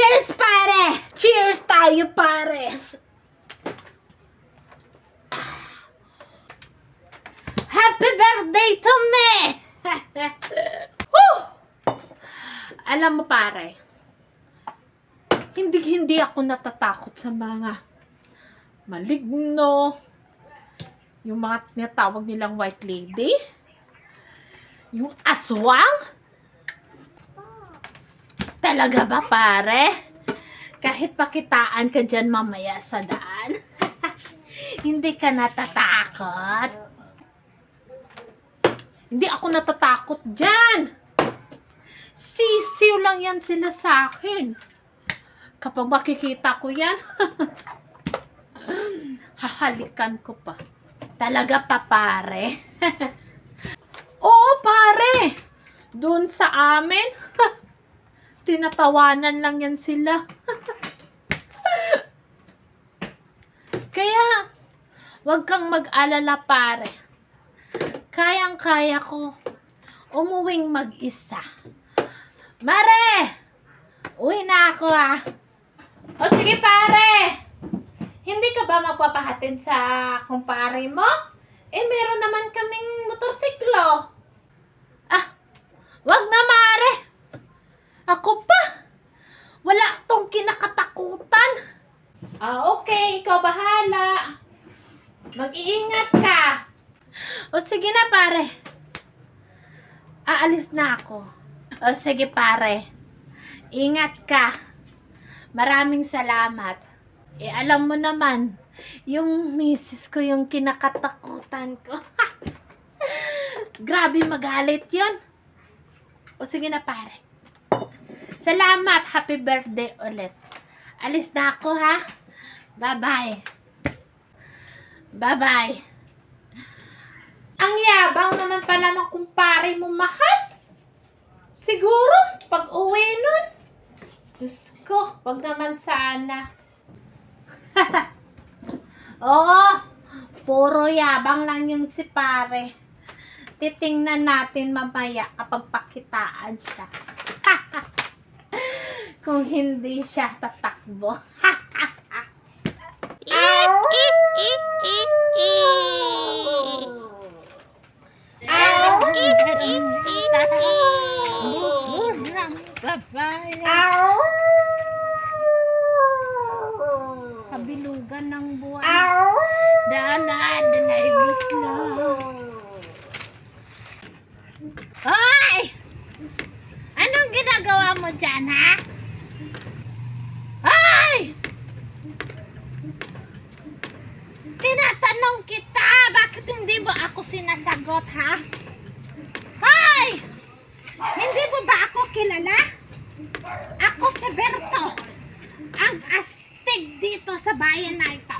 Cheers, pare! Cheers tayo, pare! Happy birthday to me! Woo! Alam mo, pare, hindi ako natatakot sa mga maligno, yung mga tinatawag nilang white lady, yung aswang. Talaga ba, pare? Kahit pakitaan ka dyan mamaya sa daan, hindi ka natatakot? Hindi ako natatakot dyan. Sisiw lang yan sila sa akin. Kapag makikita ko yan, hahalikan ko pa. Talaga pa, pare? Oo, pare. Doon sa amin, tinatawanan lang yan sila. Kaya, wag kang mag-alala, pare. Kayang-kaya ko umuwing mag-isa. Mare! Uwi na ako, ah. O sige, pare. Hindi ka ba magpapahatid sa kumpare mo? Eh, meron naman kaming motorsiklo. Ah, wag na, mare. Ako pa. Wala tong kinakatakutan. Okay. Ikaw bahala. Mag-iingat ka. O sige na, pare. Aalis na ako. O sige, pare. Ingat ka. Maraming salamat. Alam mo naman, yung misis ko yung kinakatakutan ko. Grabe magalit yun. O sige na, pare. Salamat. Happy birthday ulit. Alis na ako, ha? Bye-bye. Bye-bye. Ang yabang naman pala ng kumpare mo, mahal. Siguro, pag uwi nun. Diyos ko, wag naman sana. Oo, puro yabang lang yung si pare. Titingnan natin mamaya kapag pakitaan siya. Kung hindi siya tatakbo. Kabilugan ng buwan. Dala gusto. Hoy! Anong ginagawa mo dyan, ha? Hoy! Tinatanong kita, bakit hindi mo ako sinasagot, ha? Hoy! Hindi mo ba ako kilala? Ako si Berto, ang astig dito sa bayan na ito.